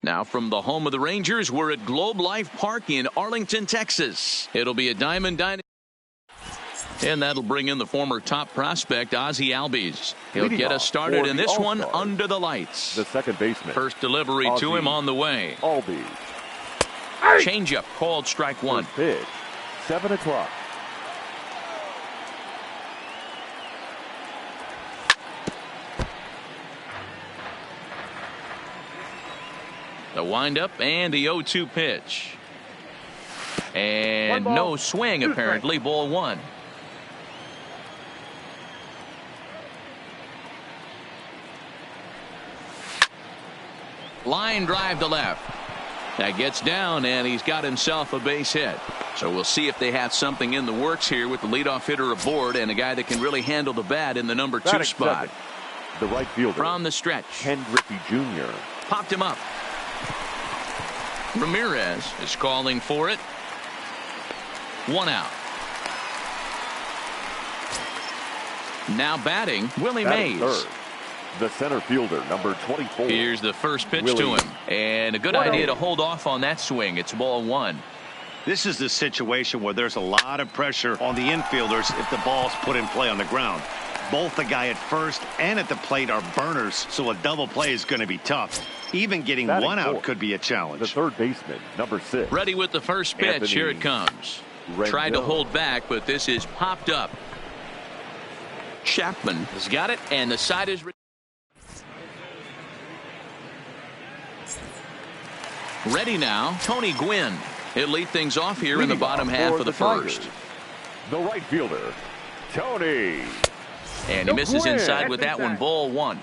Now from the home of the Rangers, we're at Globe Life Park in Arlington, Texas. It'll be a Diamond Dynasty. And that'll bring in the former top prospect, Ozzie Albies. He'll get us started in this one under the lights. The second baseman. First delivery to him on the way. Albies. Changeup called strike one. First pitch, 7 o'clock. The windup and the 0-2 pitch. And no swing, apparently. Ball one. Line drive to left. That gets down, and he's got himself a base hit. So we'll see if they have something in the works here with the leadoff hitter aboard and a guy that can really handle the bat in the number 2 spot. The right fielder. From the stretch. Ken Griffey Jr. Popped him up. Ramirez is calling for it. 1 out. Now batting, Willie Mays. Third. The center fielder, number 24. Here's the first pitch to him. And a good idea to hold off on that swing. It's ball one. This is the situation where there's a lot of pressure on the infielders if the ball's put in play on the ground. Both the guy at first and at the plate are burners, so a double play is going to be tough. Even getting one out could be a challenge. The third baseman, number 6. Ready with the first pitch. Anthony Here it comes. Tried to hold back, but this is popped up. Chapman has got it, and the side is... Ready now, Tony Gwynn. He'll lead things off here in the bottom half of the first. The right fielder, Tony. And he misses inside with that one. Ball one.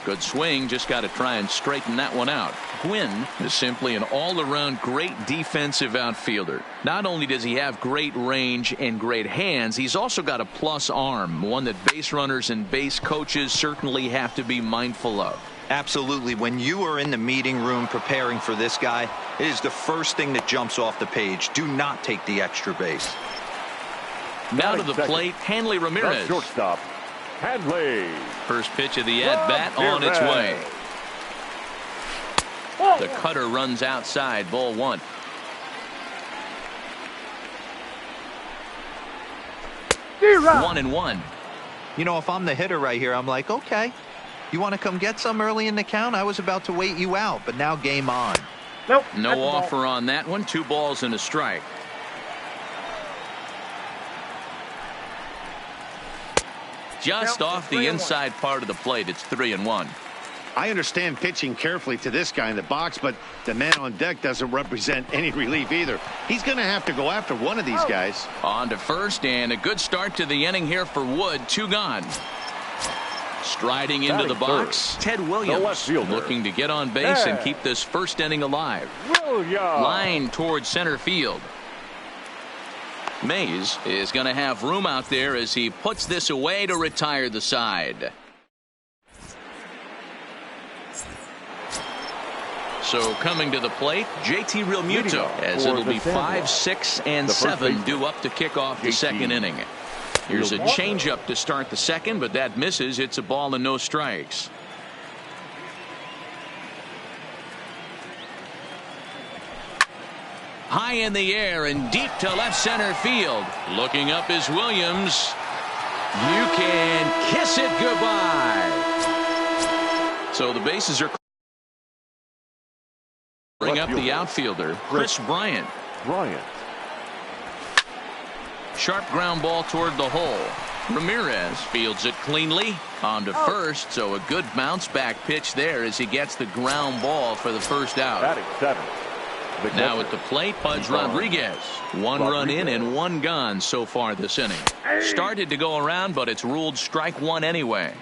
Good swing. Just got to try and straighten that one out. Gwynn is simply an all-around great defensive outfielder. Not only does he have great range and great hands, he's also got a plus arm, one that base runners and base coaches certainly have to be mindful of. Absolutely. When you are in the meeting room preparing for this guy, it is the first thing that jumps off the page. Do not take the extra base. Now to the plate, Hanley Ramirez. Shortstop, Hanley. First pitch of the at-bat on its way. The cutter runs outside. Ball one. One and one. You know, if I'm the hitter right here, I'm like, okay, you want to come get some early in the count? I was about to wait you out, but now game on. Nope. No offer on that one. 2 balls and a strike. Just off the inside part of the plate. It's 3-1. I understand pitching carefully to this guy in the box, but the man on deck doesn't represent any relief either. He's going to have to go after one of these guys. On to first, and a good start to the inning here for Wood. 2 gone. Striding into the box, Ted Williams, looking to get on base and keep this first inning alive. Line towards center field. Mays is going to have room out there as he puts this away to retire the side. So coming to the plate, JT Realmuto, as it'll be 5, 6, and 7 due up to kick off the second inning. Here's a changeup to start the second, but that misses. It's a ball and no strikes. High in the air and deep to left center field. Looking up is Williams. You can kiss it goodbye. So the bases are... Bring up the outfielder, Chris Bryant. Sharp ground ball toward the hole. Ramirez fields it cleanly. On to first, so a good bounce back pitch there as he gets the ground ball for the first out. Batting 7. Now at the plate, Pudge Rodriguez. 1 run in and 1 gone so far this inning. Started to go around, but it's ruled strike 1 anyway.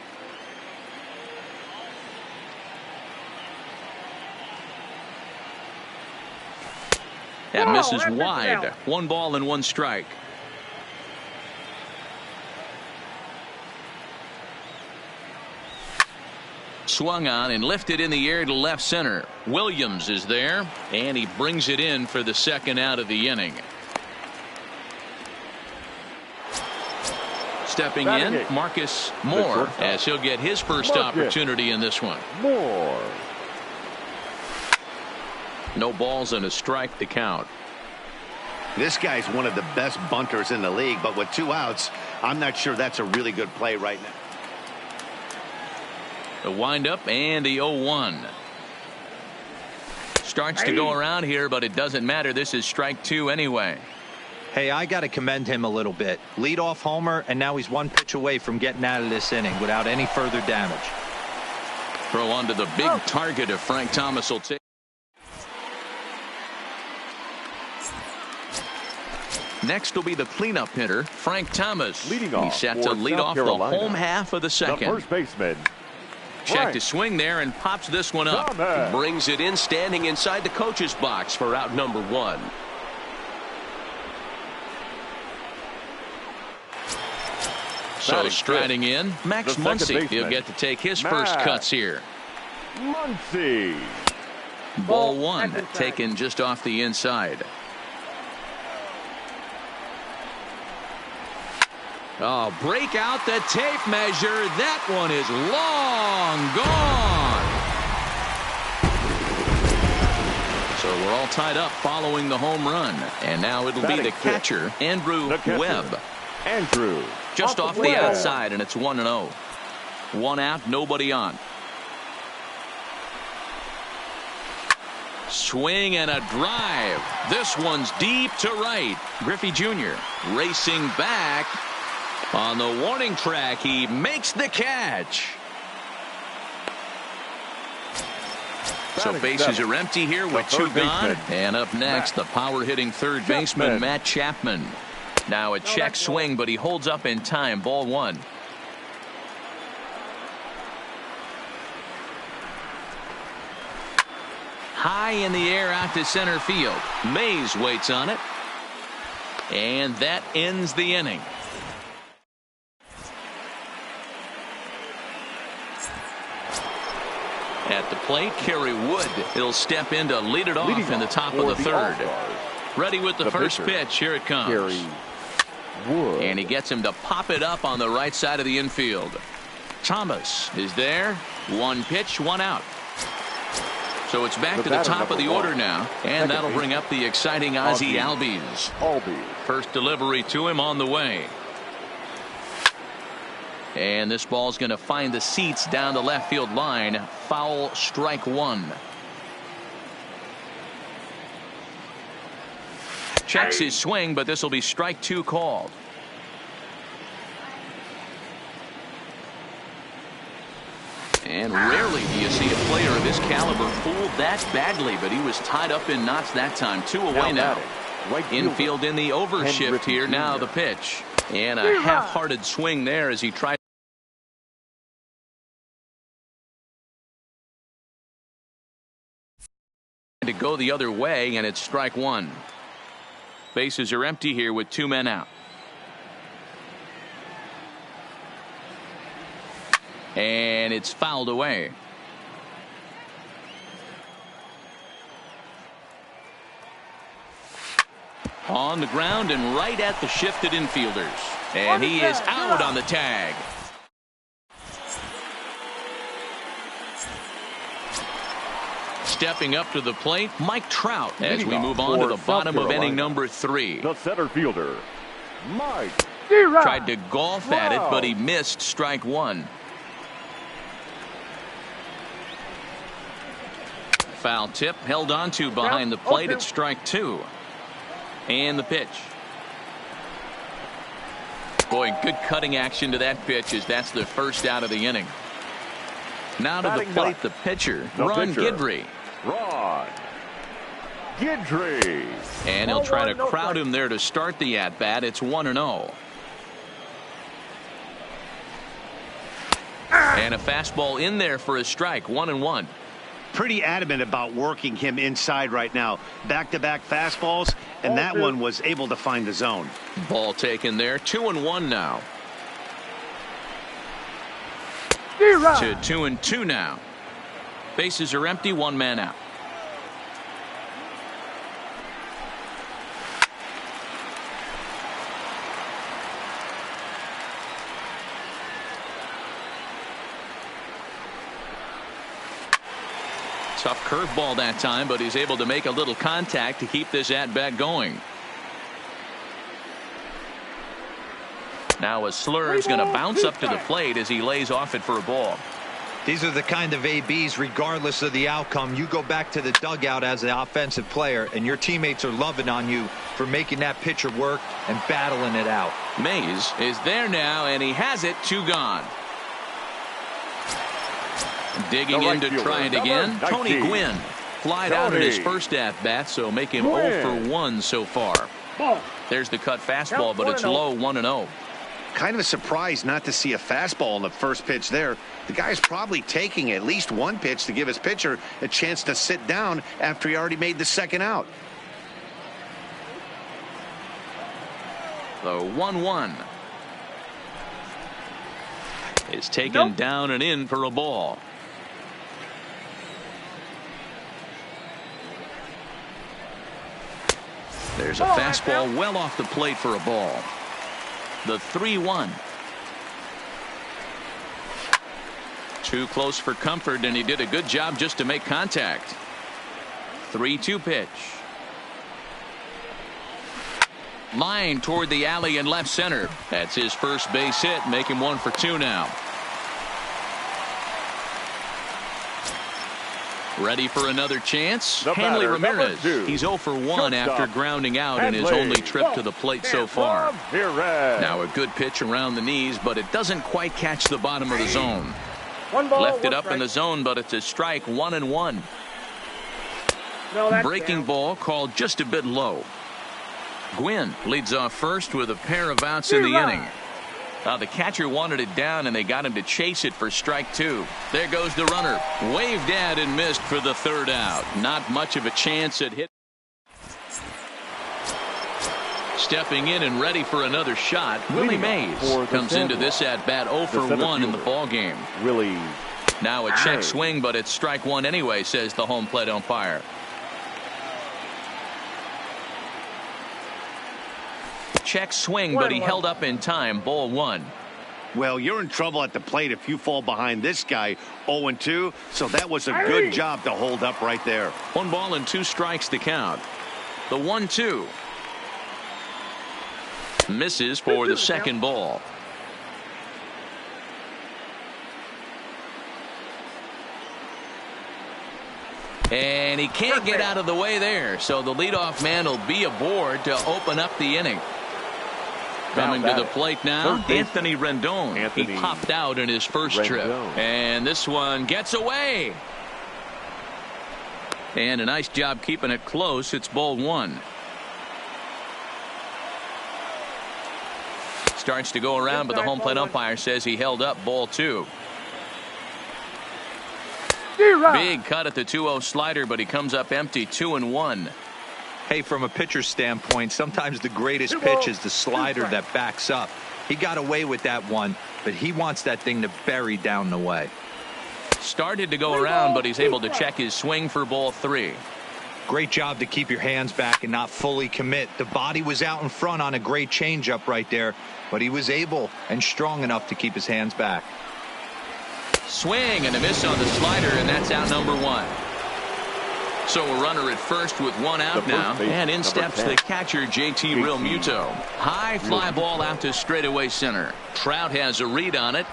That misses wide. 1 ball and 1 strike. Swung on and lifted in the air to left center. Williams is there, and he brings it in for the second out of the inning. Stepping in, Marcus Moore, as he'll get his first opportunity in this one. Moore. No balls and a strike to count. This guy's one of the best bunters in the league, but with 2 outs, I'm not sure that's a really good play right now. The windup and the 0-1. Starts to go around here, but it doesn't matter. This is strike 2 anyway. Hey, I got to commend him a little bit. Leadoff homer, and now he's 1 pitch away from getting out of this inning without any further damage. Throw onto the big target of Frank Thomas will take. Next will be the cleanup hitter, Frank Thomas. Leading off, he's set to lead off the home half of the second. The first baseman. Check to swing there and pops this one up. Brings it in, standing inside the coach's box for out number 1. So striding in, Max Muncy. He'll get to take his first cuts here. Muncy. Ball 1, taken just off the inside. Oh, break out the tape measure. That one is long gone. So we're all tied up following the home run. And now it'll be the catcher, Andrew Webb. Andrew. Just off the outside, and it's 1-0. 1 out, nobody on. Swing and a drive. This one's deep to right. Griffey Jr. racing back. On the warning track, he makes the catch. So bases are empty here with 2 gone. And up next, the power-hitting third baseman, Matt Chapman. Now a check swing, but he holds up in time. Ball 1. High in the air out to center field. Mays waits on it. And that ends the inning. At the plate, Kerry Wood. He'll step in to lead it off in the top of the third. Ready with the first pitch. Here it comes. Kerry Wood. And he gets him to pop it up on the right side of the infield. Thomas is there. 1 pitch, 1 out. So it's back to the top of the order now. And that'll bring up the exciting Ozzie Albies. First delivery to him on the way. And this ball's going to find the seats down the left field line. Foul, strike 1. Checks his swing, but this will be strike 2 called. And rarely do you see a player of his caliber fooled that badly, but he was tied up in knots that time. 2 away now. Infield in the overshift here. Now the pitch. And a half-hearted swing there as he tried to go the other way, and it's strike 1. Bases are empty here with 2 men out. And it's fouled away. On the ground and right at the shifted infielders. And he is out on the tag. Stepping up to the plate, Mike Trout, as we move on to the bottom of inning number 3. The center fielder, Mike. Tried to golf at it, but he missed strike 1. Foul tip held on to behind the plate at strike 2. And the pitch. Boy, good cutting action to that pitch as that's the first out of the inning. Now to the plate, the pitcher, Ron Guidry. Ron Guidry. And he'll try to crowd him there to start the at-bat. It's 1-0. And a fastball in there for a strike. 1-1. Pretty adamant about working him inside right now. Back-to-back fastballs, and that one was able to find the zone. Ball taken there. 2-1 now. To 2-2 now. Bases are empty. 1 man out. Tough curveball that time, but he's able to make a little contact to keep this at-bat going. Now a slur is going to bounce up to the plate as he lays off it for a ball. These are the kind of ABs, regardless of the outcome, you go back to the dugout as an offensive player, and your teammates are loving on you for making that pitcher work and battling it out. Mays is there now, and he has it. 2 gone. Digging in to try it again. Tony Gwynn flied out in his first at-bat, so make him 0 for 1 so far. There's the cut fastball, but it's low, 1-0. Kind of a surprise not to see a fastball in the first pitch there. The guy's probably taking at least one pitch to give his pitcher a chance to sit down after he already made the second out. The 1-1 is taken down and in for a ball. There's a fastball well off the plate for a ball. The 3-1. Too close for comfort, and he did a good job just to make contact. 3-2 pitch. Line toward the alley in left center. That's his first base hit, make him 1 for 2 now. Ready for another chance. Hanley Ramirez. He's 0 for 1 after grounding out in his only trip to the plate so far. Now a good pitch around the knees, but it doesn't quite catch the bottom of the zone. Left it up in the zone, but it's a strike. 1-1. Breaking ball called just a bit low. Gwynn leads off first with a pair of outs in the inning. The catcher wanted it down, and they got him to chase it for strike 2. There goes the runner. Waved at and missed for the 3rd out. Not much of a chance at hit. Stepping in and ready for another shot, Willie Mays comes into this at-bat 0 for 1 in the ballgame. Now a check swing, but it's strike 1 anyway, says the home plate umpire. Check swing, but he held up in time. Ball 1. Well, you're in trouble at the plate if you fall behind this guy 0-2, so that was a good job to hold up right there. 1 ball and 2 strikes to count. The 1-2 misses for the second ball. And he can't get out of the way there, so the leadoff man will be aboard to open up the inning. Coming to the plate now, Anthony Rendon. He popped out in his first trip. And this one gets away. And a nice job keeping it close. It's ball 1. Starts to go around, but the home plate umpire says he held up. Ball 2. Big cut at the 2-0 slider, but he comes up empty. 2-1. Hey, from a pitcher's standpoint, sometimes the greatest pitch is the slider that backs up. He got away with that one, but he wants that thing to bury down the way. Started to go around, but he's able to check his swing for ball 3. Great job to keep your hands back and not fully commit. The body was out in front on a great changeup right there, but he was able and strong enough to keep his hands back. Swing and a miss on the slider, and that's out number 1. So a runner at first with 1 out now, and in steps the catcher, JT Realmuto. High fly ball out to straightaway center. Trout has a read on it,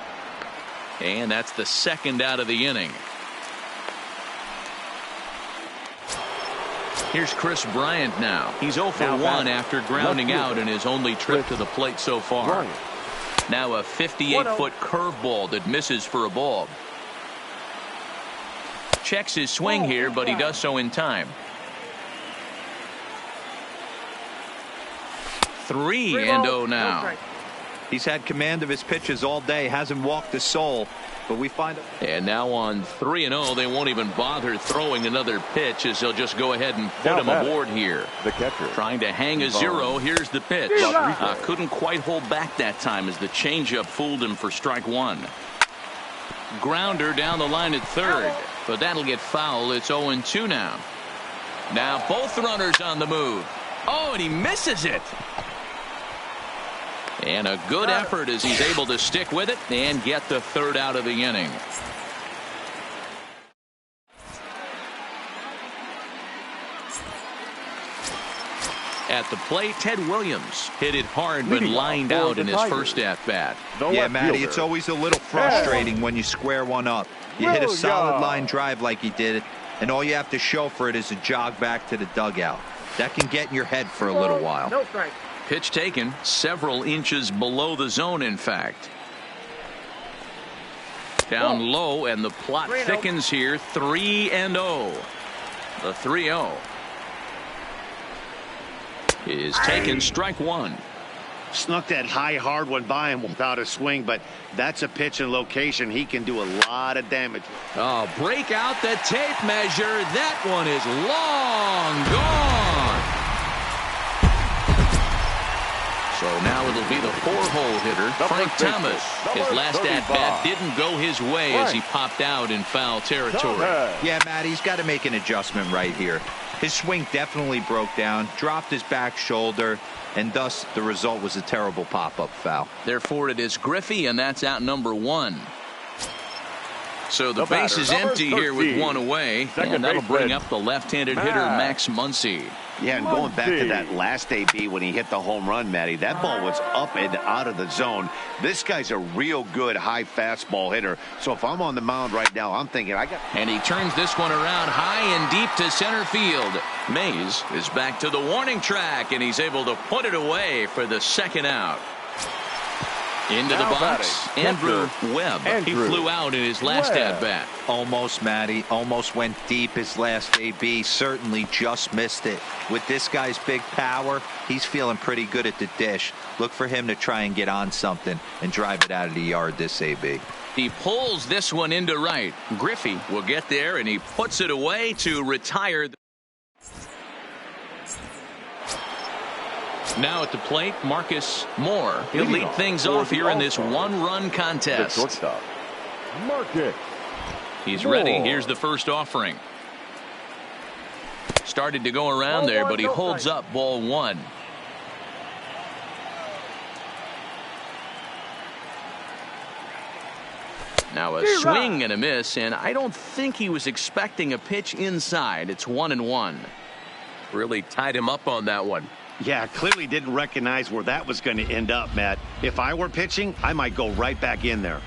and that's the 2nd out of the inning. Here's Chris Bryant now. He's 0 for 1 after grounding out in his only trip to the plate so far. Now a 58-foot curveball that misses for a ball. Checks his swing here, but he does so in time. 3-0 now. He's had command of his pitches all day, hasn't walked a soul, but we find it. And now on 3-0, they won't even bother throwing another pitch as they'll just go ahead and put him aboard here. The catcher trying to hang a 0. Here's the pitch. Couldn't quite hold back that time as the changeup fooled him for strike 1. Grounder down the line at 3rd, but that'll get foul. It's 0-2 now. Now both runners on the move. Oh, and he misses it. And a good effort as he's able to stick with it and get the 3rd out of the inning. At the plate, Ted Williams hit it hard but Leading lined off for out the in his Tigers, first at-bat. the Yeah, left Matty, fielder. it's always a little frustrating when you square one up. You hit a solid Williams. line drive like he did, and all you have to show for it is a jog back to the dugout. That can get in your head for a little while. No strike. Pitch taken several inches below the zone, in fact. Down low, and the plot 3-0. thickens here. 3-0. The 3-0 is taken. Strike one. Snuck that high hard one by him without a swing, but that's a pitch and location he can do a lot of damage. Oh, break out the tape measure. That one is long gone. So now it'll be the 4-hole hitter, Frank Thomas. His last at-bat didn't go his way as he popped out in foul territory. Yeah, Matt, he's got to make an adjustment right here. His swing definitely broke down, dropped his back shoulder, and thus the result was a terrible pop-up foul. Therefore, it is Griffey, and that's out number one. So the base batter, is number empty here with 13. one away, Second and that'll baseman, bring up the left-handed hitter, Max Muncy. Yeah, and going back to Muncy. that last AB when he hit the home run, Matty, that ball was up and out of the zone. This guy's a real good high fastball hitter. So if I'm on the mound right now, I'm thinking And he turns this one around high and deep to center field. Mays is back to the warning track, and he's able to put it away for the second out. Into the Now box, batting, Andrew catcher, Webb. He Andrew flew out in his last Webb. at-bat. Almost, Matty. Almost went deep his last AB. Certainly just missed it. With this guy's big power, he's feeling pretty good at the dish. Look for him to try and get on something and drive it out of the yard this AB. He pulls this one into right. Griffey will get there, and he puts it away to retire. Now at the plate, Marcus Moore. He'll Leading lead off things for off the here in this All-Star, one-run the contest. shortstop, Marcus. He's Moore. ready. Here's the first offering. Started to go around there, but he holds up ball one. Now a swing and a miss, and I don't think he was expecting a pitch inside. It's 1-1. Really tied him up on that one. Yeah, clearly didn't recognize where that was going to end up, Matt. If I were pitching, I might go right back in there.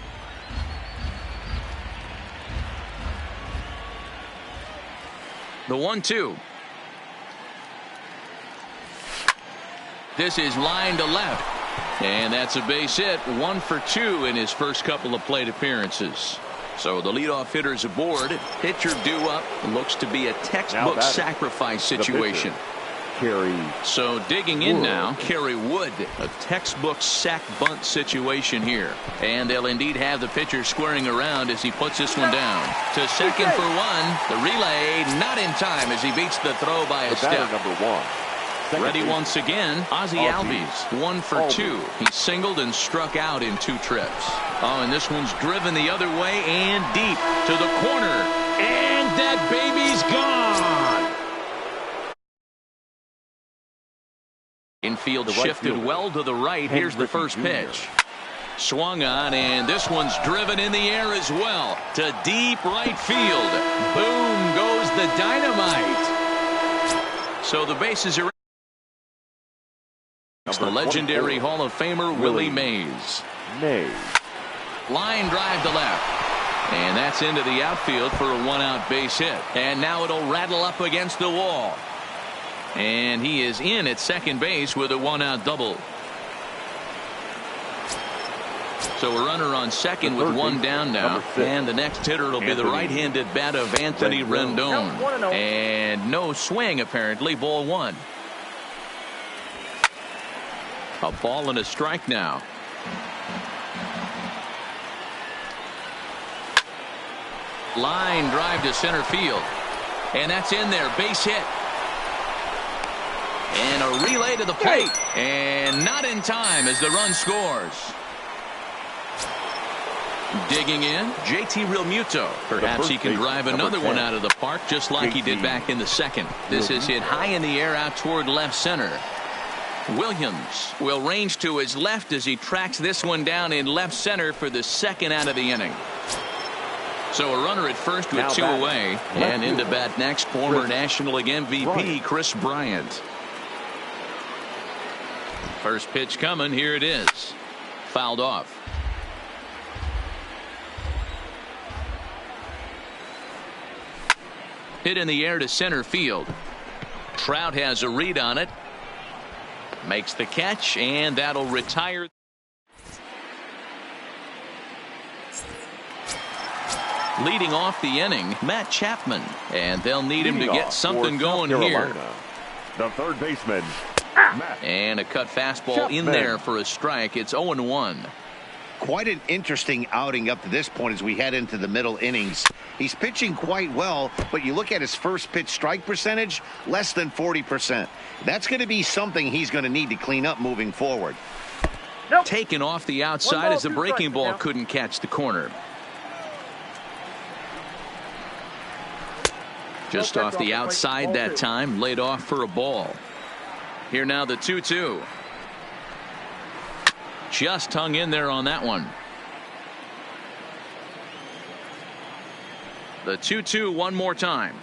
The 1-2. This is line to left. And that's a base hit. 1 for 2 in his first couple of plate appearances. So the leadoff hitter's aboard. Pitcher due up. Looks to be a textbook batting, sacrifice situation. Kerry So digging in Wood. now, Kerry Wood. A textbook sack bunt situation here. And they'll indeed have the pitcher squaring around as he puts this one down. To second for one. The relay not in time as he beats the throw by a the batter, step. number one. Second Ready base, once again, Ozzie Albies. Albies, 1 for 2. He singled and struck out in 2 trips. Oh, and this one's driven the other way and deep to the corner. And that baby's gone. Infield The right shifted fielder, well to the right. Here's the Henry first Jr. pitch. Swung on, and this one's driven in the air as well to deep right field. Boom goes the dynamite. So the bases are. It's the Number legendary 24, Hall of Famer Willie Mays. Mays. Line drive to left. And that's into the outfield for a 1-out base hit. And now it'll rattle up against the wall. And he is in at second base with a 1-out double. So a runner on second with 1 down now. Number 6, And the next hitter will be the Anthony right-handed bat of Anthony Rendon. Rendon. And no swing apparently. Ball 1. A ball and a strike now. Line drive to center field. And that's in there. Base hit. And a relay to the plate. And not in time as the run scores. Digging in, JT Realmuto. Perhaps he can drive another one out of the park just like he did back in the second. This is hit high in the air out toward left center. Williams will range to his left as he tracks this one down in left center for the second out of the inning. So a runner at first with 2 away. And into bat next, former National League MVP Chris Bryant. First pitch coming. Here it is. Fouled off. Hit in the air to center field. Trout has a read on it. Makes the catch, and that'll retire. Leading off the inning, Matt Chapman, and they'll need him to get something going here. The third baseman, Matt. And a cut fastball in there for a strike. It's 0-1. Quite an interesting outing up to this point as we head into the middle innings. He's pitching quite well, but you look at his first pitch strike percentage, less than 40%. That's going to be something he's going to need to clean up moving forward. Taken off the outside as the breaking ball couldn't catch the corner. Just off the outside that time, laid off for a ball. Here now the 2-2. Just hung in there on that one. The 2-2 one more time.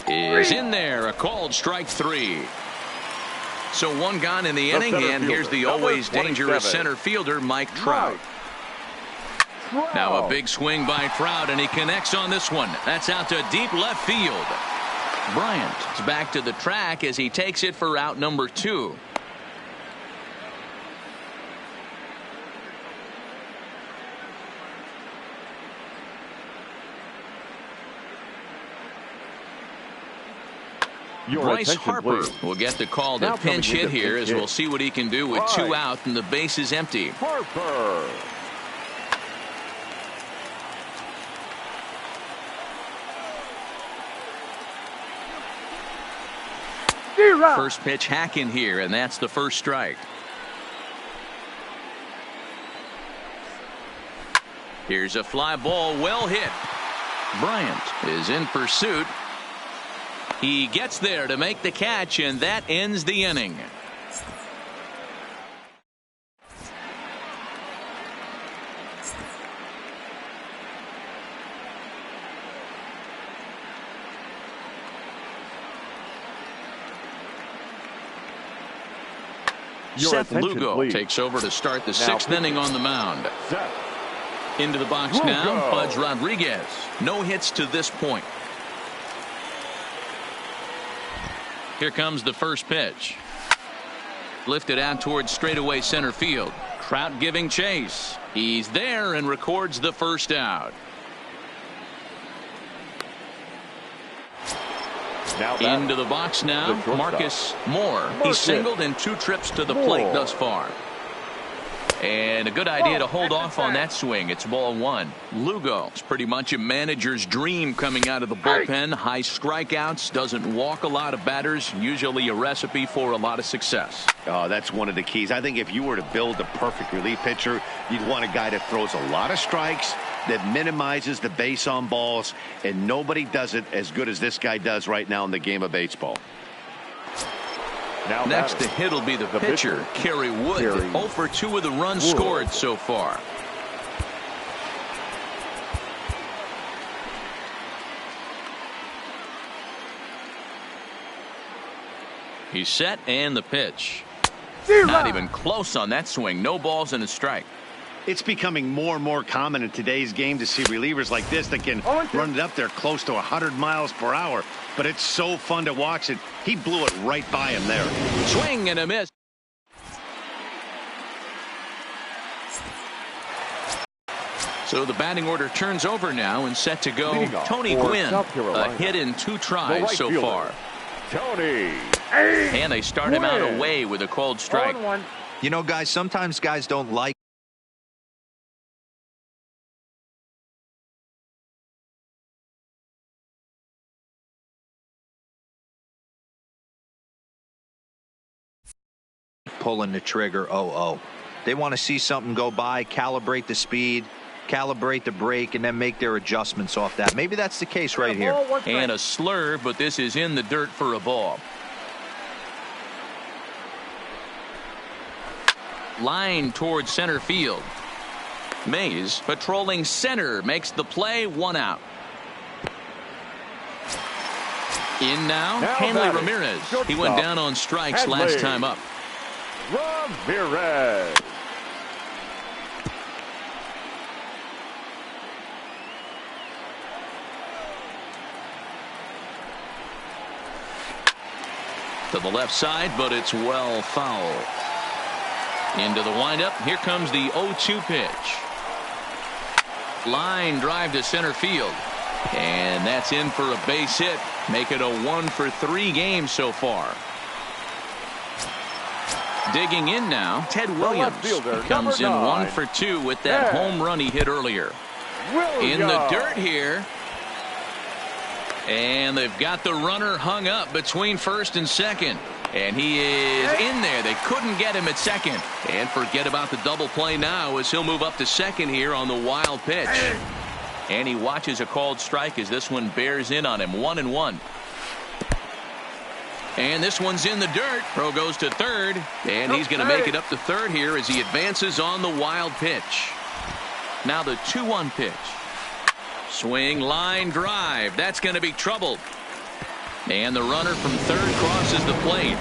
Is in there. A called strike 3. So one gone in the inning, and here's the always dangerous center fielder, Mike Trout. Now a big swing by Trout, and he connects on this one. That's out to deep left field. Bryant is back to the track as he takes it for out number 2. Bryce Harper will get the call to pinch hit here as we'll see what he can do with 2 out and the base is empty. Harper. First pitch hack in here, and that's the first strike. Here's a fly ball, well hit. Bryant is in pursuit. He gets there to make the catch, and that ends the inning. Seth Lugo takes over to start the 6th inning on the mound. Into the box now, Pudge Rodriguez. No hits to this point. Here comes the first pitch. Lifted out towards straightaway center field. Trout giving chase. He's there and records the first out. Into the box now, Marcus Moore. He's singled in 2 trips to the plate thus far. And a good idea to hold off on that swing. It's ball 1. Lugo. It's pretty much a manager's dream coming out of the bullpen. High strikeouts. Doesn't walk a lot of batters. Usually a recipe for a lot of success. Oh, that's one of the keys. I think if you were to build a perfect relief pitcher, you'd want a guy that throws a lot of strikes, that minimizes the base on balls, and nobody does it as good as this guy does right now in the game of baseball. Now next to hit will be the pitcher, Kerry Wood. 0 for 2 of the runs scored so far. He's set, and the pitch. Not even close on that swing. No balls and a strike. It's becoming more and more common in today's game to see relievers like this that can run it up there close to 100 miles per hour. But it's so fun to watch it. He blew it right by him there. Swing and a miss. So the batting order turns over now and set to go. Tony Gwynn, a hit in 2 tries so far. Tony. And they start him out away with a cold strike. You know, guys, sometimes guys don't like pulling the trigger. They want to see something go by, calibrate the speed, calibrate the brake, and then make their adjustments off that. Maybe that's the case right here. And a slur, but this is in the dirt for a ball. Line towards center field. Mays patrolling center makes the play, 1 out. In now, Now Hanley batting. Ramirez. Shortstop. He went down on strikes Hanley. last time up. Ramirez. To the left side, but it's well foul. Into the windup. Here comes the 0-2 pitch. Line drive to center field. And that's in for a base hit. Make it a 1-for-3 game so far. Digging in now, Ted Williams. fielder, Comes in number 9. 1-for-2 with that home run he hit earlier. In the dirt here. And they've got the runner hung up between first and second. And he is in there. They couldn't get him at second. And forget about the double play now as he'll move up to second here on the wild pitch. And he watches a called strike as this one bears in on him. 1-1. And this one's in the dirt. Pro goes to third. And he's going to make it up to third here as he advances on the wild pitch. Now the 2-1 pitch. Swing, line drive. That's going to be trouble. And the runner from third crosses the plate.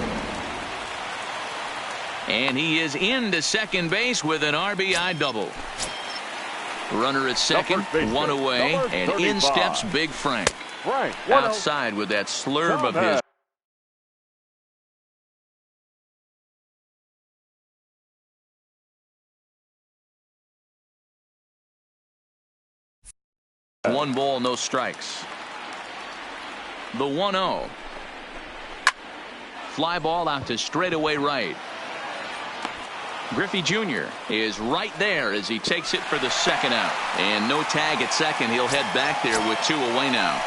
And he is into second base with an RBI double. Runner at second, one away, and in steps Big Frank. Outside with that slurve of his. One ball, no strikes. The 1-0. Fly ball out to straightaway right. Griffey Jr. is right there as he takes it for the second out. And no tag at second. He'll head back there with 2 away now.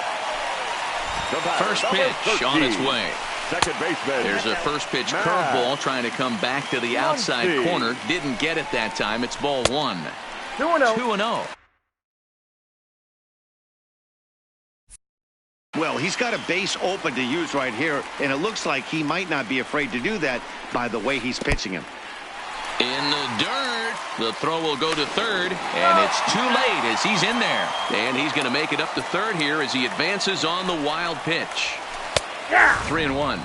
First pitch on its way. Second baseman. There's a first pitch curveball trying to come back to the outside corner. Didn't get it that time. It's ball 1. 2-0. Well, he's got a base open to use right here, and it looks like he might not be afraid to do that by the way he's pitching him. In the dirt, the throw will go to third, and it's too late as he's in there. And he's going to make it up to third here as he advances on the wild pitch. 3-1.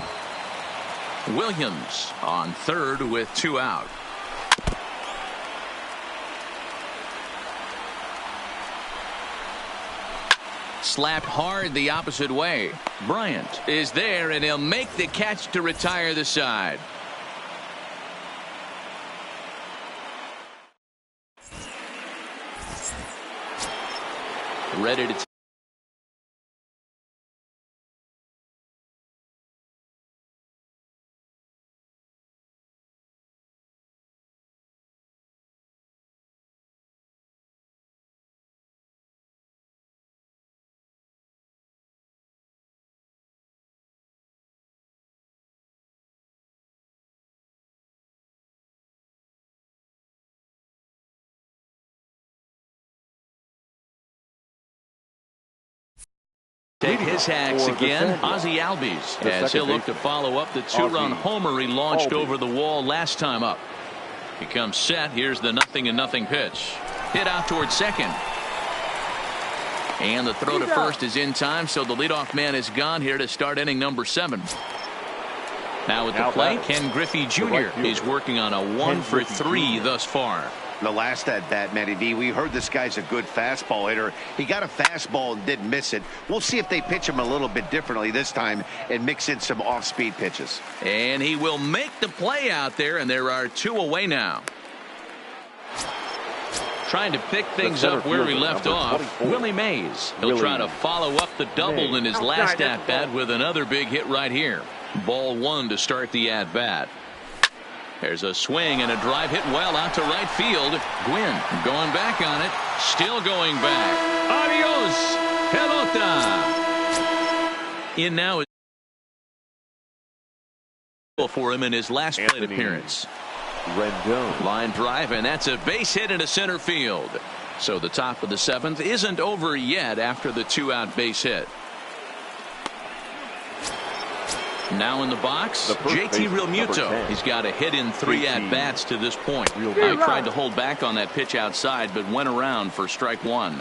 Williams on third with 2 out. Slapped hard the opposite way. Bryant is there, and he'll make the catch to retire the side. Ready to take his hacks again. Ozzie Albies as he'll look to follow up the 2-run homer he launched over the wall last time up. He comes set. Here's the 0-0 pitch. Hit out towards second. And the throw to first is in time, so the leadoff man is gone here to start inning number 7. Now at the plate, Ken Griffey Jr. He's working on a 1-for-3 thus far. The last at bat, Matty D, we heard this guy's a good fastball hitter. He got a fastball and didn't miss it. We'll see if they pitch him a little bit differently this time and mix in some off-speed pitches. And he will make the play out there, and there are 2 away now. Trying to pick things up where he left off, Willie Mays. He'll try to follow up the double in his last at-bat with another big hit right here. Ball 1 to start the at-bat. There's a swing and a drive hit well out to right field. Gwynn going back on it. Still going back. Adios, pelota. In now for him in his last plate appearance. Rendon. Line drive, and that's a base hit into center field. So the top of the 7th isn't over yet after the 2-out base hit. Now in the box, JT Realmuto. He's got a hit in 3 at-bats to this point. I tried to hold back on that pitch outside, but went around for strike 1.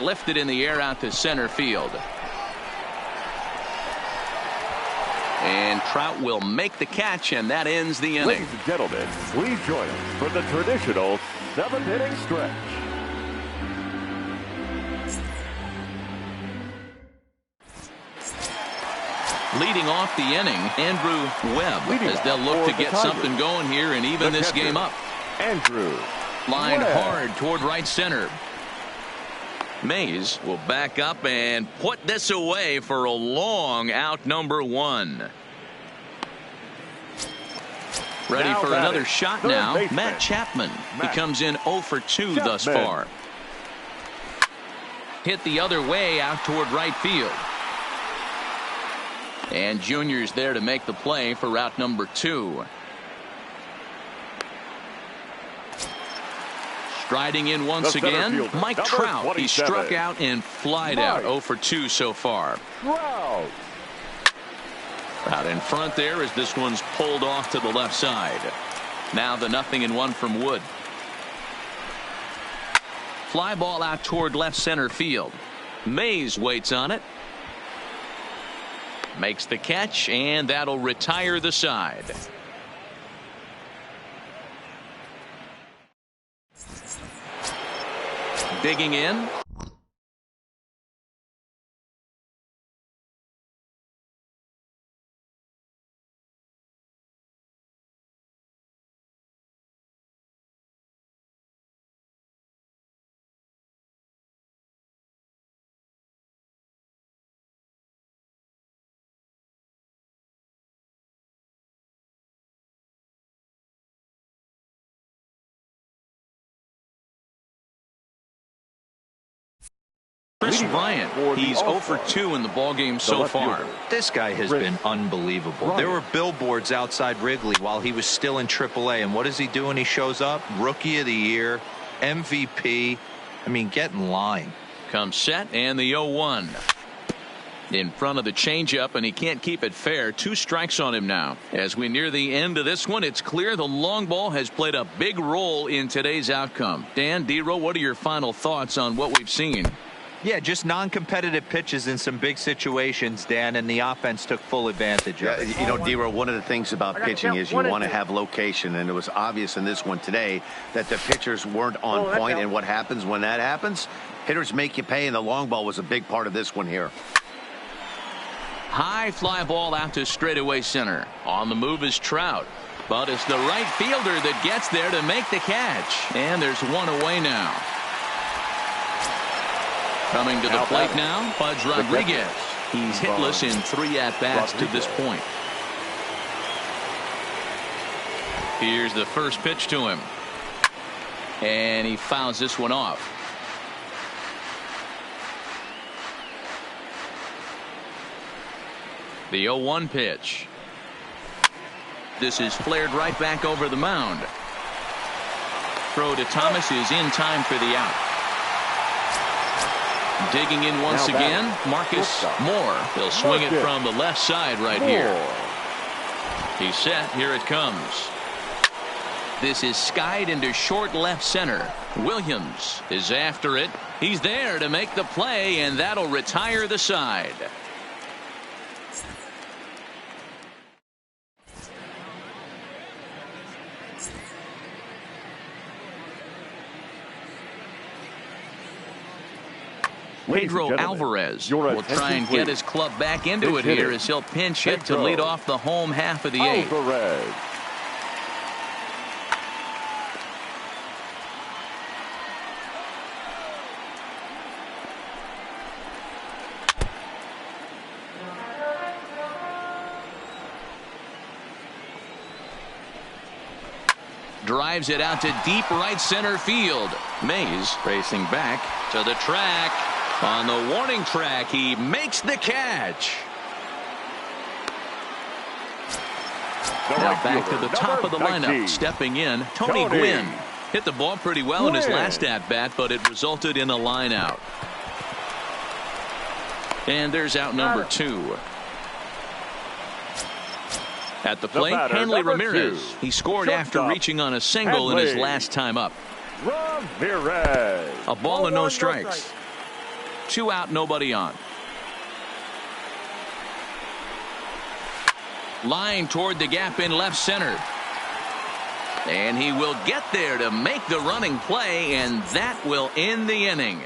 Lifted in the air out to center field. And Trout will make the catch, and that ends the inning. Ladies and gentlemen, please join us for the traditional 7th-inning stretch. Leading off the inning, Andrew Webb, as they'll look to get something going here and even this game up. Andrew Lined Webb. hard toward right center. Mays will back up and put this away for a long out, number 1. Ready for another shot now. Matt Chapman. He comes in 0 for 2 thus far. Hit the other way out toward right field. And Junior's there to make the play for route number 2. Striding in once again, Mike Trout. He struck out and flied out. 0 for 2 so far. Trout. Out in front there as this one's pulled off to the left side. Now the 0-1 from Wood. Fly ball out toward left center field. Mays waits on it. Makes the catch, and that'll retire the side. Digging in. Chris Bryant, he's 0 for 2 in the ballgame so far. This guy has been unbelievable. There were billboards outside Wrigley while he was still in AAA, and what does he do when he shows up? Rookie of the Year, MVP. I mean, get in line. Comes set, and the 0-1. In front of the changeup, and he can't keep it fair. 2 strikes on him now. As we near the end of this one, it's clear the long ball has played a big role in today's outcome. Dan, D-Row, what are your final thoughts on what we've seen? Yeah, just non-competitive pitches in some big situations, Dan, and the offense took full advantage of it. You know, D-Row, one of the things about pitching is you want to have location, and it was obvious in this one today that the pitchers weren't on point, and what happens when that happens? Hitters make you pay, and the long ball was a big part of this one here. High fly ball out to straightaway center. On the move is Trout, but it's the right fielder that gets there to make the catch, and there's one away now. Coming to the plate now, Pudge Rodriguez. He's hitless in 3 at-bats to this point. Here's the first pitch to him. And he fouls this one off. The 0-1 pitch. This is flared right back over the mound. Throw to Thomas is in time for the out. Digging in once again, Marcus Moore. He'll swing it from the left side right here. He's set. Here it comes. This is skied into short left center. Williams is after it. He's there to make the play, and that'll retire the side. Pedro Alvarez will try and get his club back into it here as he'll pinch hit to lead off the home half of the 8th. Drives it out to deep right center field. Mays racing back to the track. On the warning track, he makes the catch. Now back to the top of the lineup. Stepping in, Tony Gwynn. Hit the ball pretty well in his last at-bat, but it resulted in a line out. And there's out number 2. At the plate, Hanley Ramirez. He scored after reaching on a single in his last time up. Ramirez. A ball and no strikes. 2 out, nobody on. Line toward the gap in left center. And he will get there to make the running play, and that will end the inning.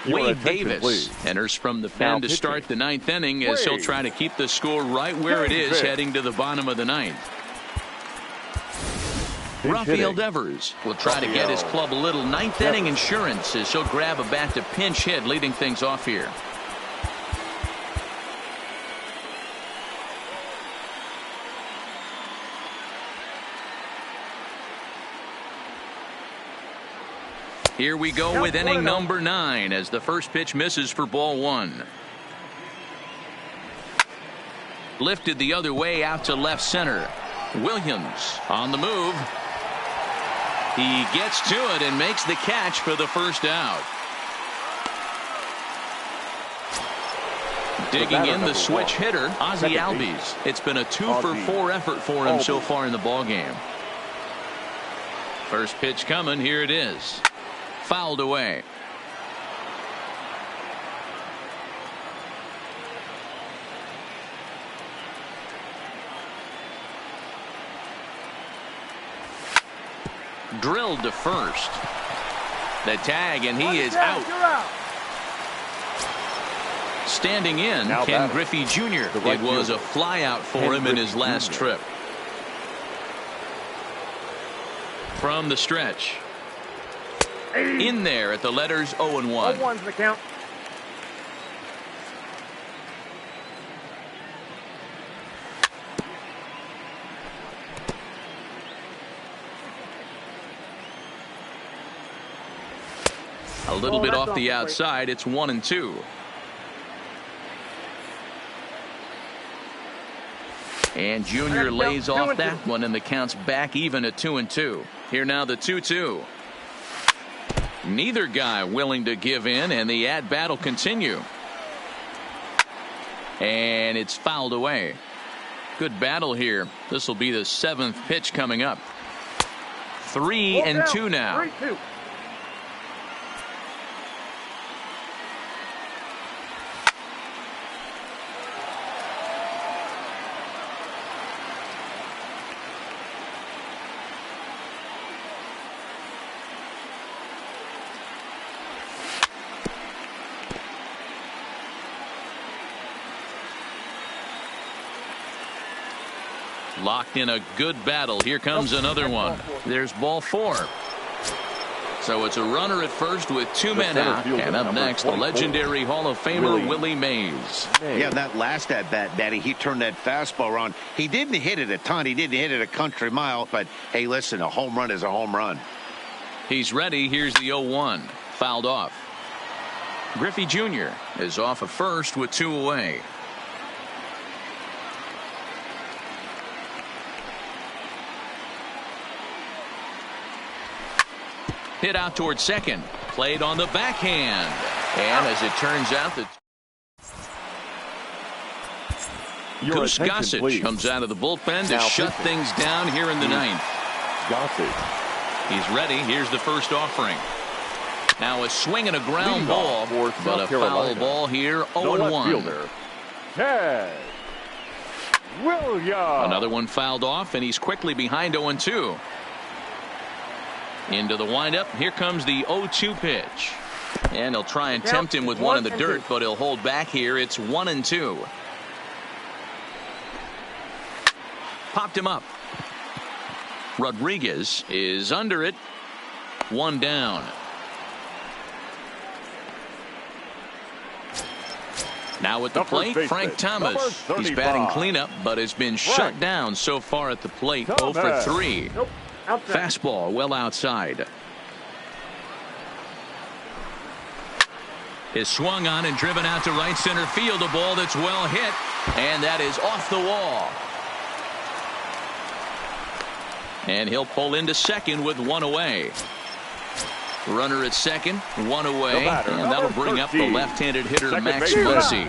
Wade Davis enters from the pen to start the 9th inning as he'll try to keep the score right where it is heading to the bottom of the 9th. Rafael Devers will try to get his club a little 9th inning insurance as he'll grab a bat to pinch hit, leading things off here. Here we go with inning number 9 as the first pitch misses for ball 1. Lifted the other way out to left center. Williams on the move. He gets to it and makes the catch for the first out. Digging in the switch hitter, Ozzie Albies. It's been a 2-for-4 effort for him so far in the ballgame. First pitch coming. Here it is. Fouled away. Drilled to first. The tag, and he is out. Standing in, Ken Griffey Jr. It was a flyout for him in his last trip. From the stretch. In there at the letters 0-1. 0-1's the count. A little bit off the outside. It's 1-2. And Junior lays off that one, and the count's back even at 2-2. Here now the 2-2. Neither guy willing to give in, and the at-bat will continue. And it's fouled away. Good battle here. This will be the 7th pitch coming up. 3-2 now. 3-2. Locked in a good battle. Here comes another one. There's ball 4. So it's a runner at first with 2 men out. And up next, the legendary Hall of Famer Willie Mays. Yeah, that last at bat, Daddy, he turned that fastball around. He didn't hit it a ton. He didn't hit it a country mile. But, hey, listen, a home run is a home run. He's ready. Here's the 0-1. Fouled off. Griffey Jr. is off at first with 2 away. Hit out towards second. Played on the backhand. And as it turns out, that Goose Gossage comes out of the bullpen to shut things down here in the 9th. He's ready. Here's the first offering. Now a swing and a ground ball, but a foul ball here. 0-1. Another one fouled off, and he's quickly behind 0-2. Into the windup. Here comes the 0-2 pitch. And he'll try and tempt him with one in the dirt, but he'll hold back here. It's 1-2. Popped him up. Rodriguez is under it. 1 down. Now at the plate, Frank Thomas. He's batting cleanup, but has been shut down so far at the plate. 0 for 3. Fastball well outside. Is swung on and driven out to right center field. A ball that's well hit, and that is off the wall. And he'll pull into second with 1 away. Runner at second, one away, and that'll bring up the 13. left-handed hitter Second Max baseman. Muncy.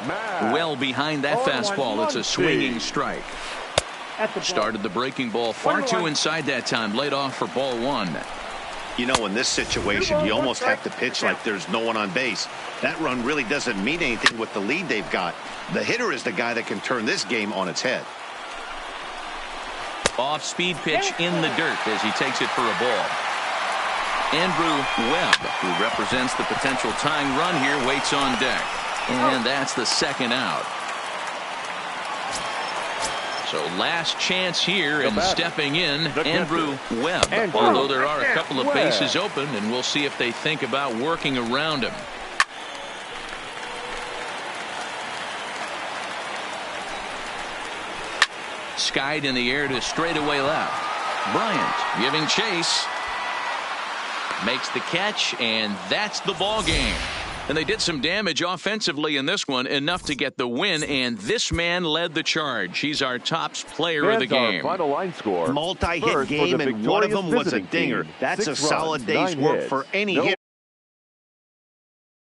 Matt. Well behind that fastball. It's a swinging strike. Started the breaking ball far too inside that time. Laid off for ball one. You know, in this situation, you almost have to pitch like there's no one on base. That run really doesn't mean anything with the lead they've got. The hitter is the guy that can turn this game on its head. Off-speed pitch in the dirt as he takes it for a ball. Andrew Webb, who represents the potential tying run here, waits on deck. And that's the second out. So last chance here, and stepping in, Andrew Webb. Although there are a couple of bases open, and we'll see if they think about working around him. Skied in the air to straightaway left. Bryant giving chase. Makes the catch, and that's the ball game. And they did some damage offensively in this one, enough to get the win, and this man led the charge. He's our tops player of the game. Final line score. Multi-hit game, and one of them was a dinger. That's a solid day's work for any hitter.